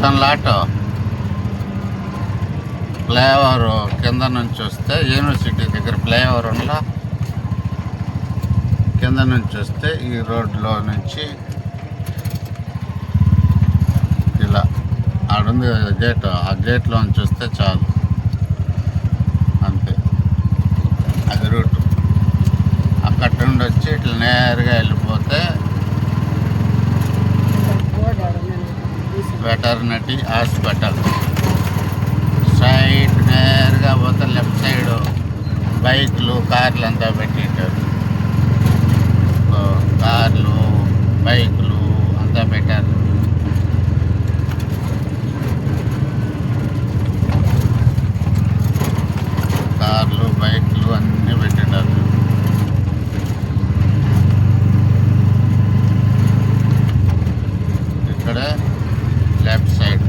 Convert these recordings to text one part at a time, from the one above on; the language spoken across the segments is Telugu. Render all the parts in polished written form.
అవతల లాట్ ఫ్లైఓవర్ కింద నుంచి వస్తే యూనివర్సిటీ దగ్గర ఫ్లైఓవర్ ఉందా, కింద నుంచి వస్తే ఈ రోడ్లో నుంచి ఇలా ఆడుంది గేట్, ఆ గేట్లో నుంచి వస్తే చాలు, అంతే. అది రూట్. అక్కడి నుండి వచ్చి ఇట్లా నేరుగా వెళ్ళిపోతే వెటర్నరీ హాస్పిటల్. స్ట్రైట్ నేరుగా పోతే లెఫ్ట్ సైడ్ బైక్లు కార్లు అంతా పెట్టింటారు. కార్లు బైకులు అంతా పెట్టారు. కార్లు బైక్లు అన్నీ పెట్టింటారు. ఇక్కడ లెఫ్ట్ సైడ్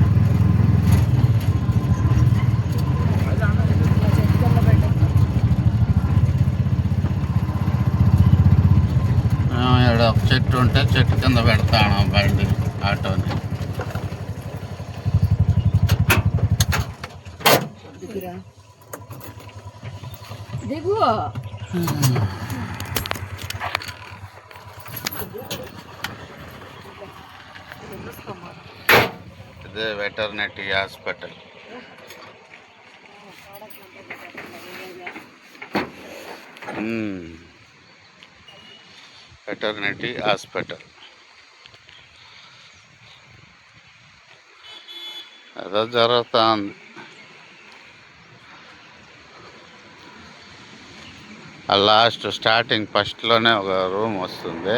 ఇక్కడ ఒక చెట్టు ఉంటే చెట్టు కింద పెడతాను బండి ఆటోని. ఇదే వెటర్నరీ హాస్పిటల్. వెటర్నరీ హాస్పిటల్ ఏదో జరుగుతూ ఉంది. ఆ లాస్ట్ స్టార్టింగ్ ఫస్ట్లోనే ఒక రూమ్ వస్తుంది.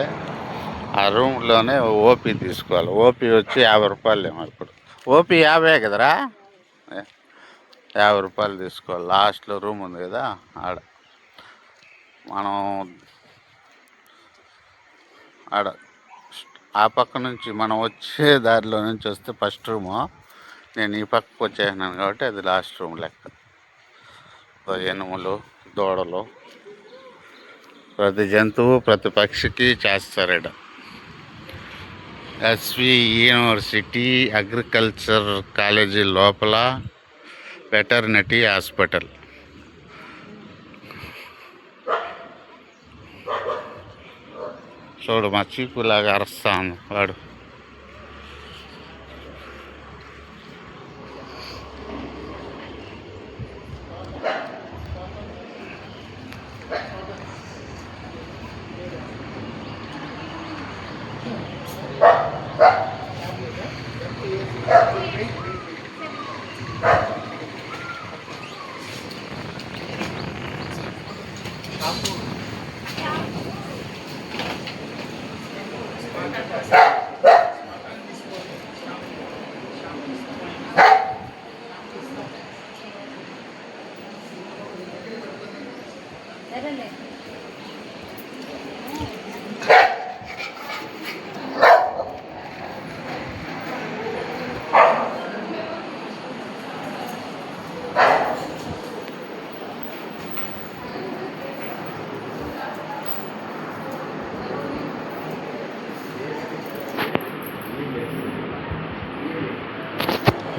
ఆ రూమ్లోనే ఓపీ తీసుకోవాలి. ఓపీ వచ్చి 50 రూపాయలు ఏమో. ఇప్పుడు ఓపీ 50 కదరా, 50 రూపాయలు తీసుకోవాలి. లాస్ట్లో రూమ్ ఉంది కదా ఆడ. మనం ఆడ ఆ పక్క నుంచి మనం వచ్చే దారిలో నుంచి వస్తే ఫస్ట్ రూము. నేను ఈ పక్కకు వచ్చేసినాను కాబట్టి అది లాస్ట్ రూమ్ లెక్క. ఎనుములు, దూడలు, ప్రతి జంతువు ప్రతి పక్షికి చేస్తారట. ఎస్వి యూనివర్సిటీ అగ్రికల్చర్ కాలేజీ లోపల వెటర్నరీ హాస్పిటల్. చూడు మా చీకులాగా అరుస్తాను వాడు.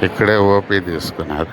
ఇక్కడే ఓపీ తీసుకున్నారు.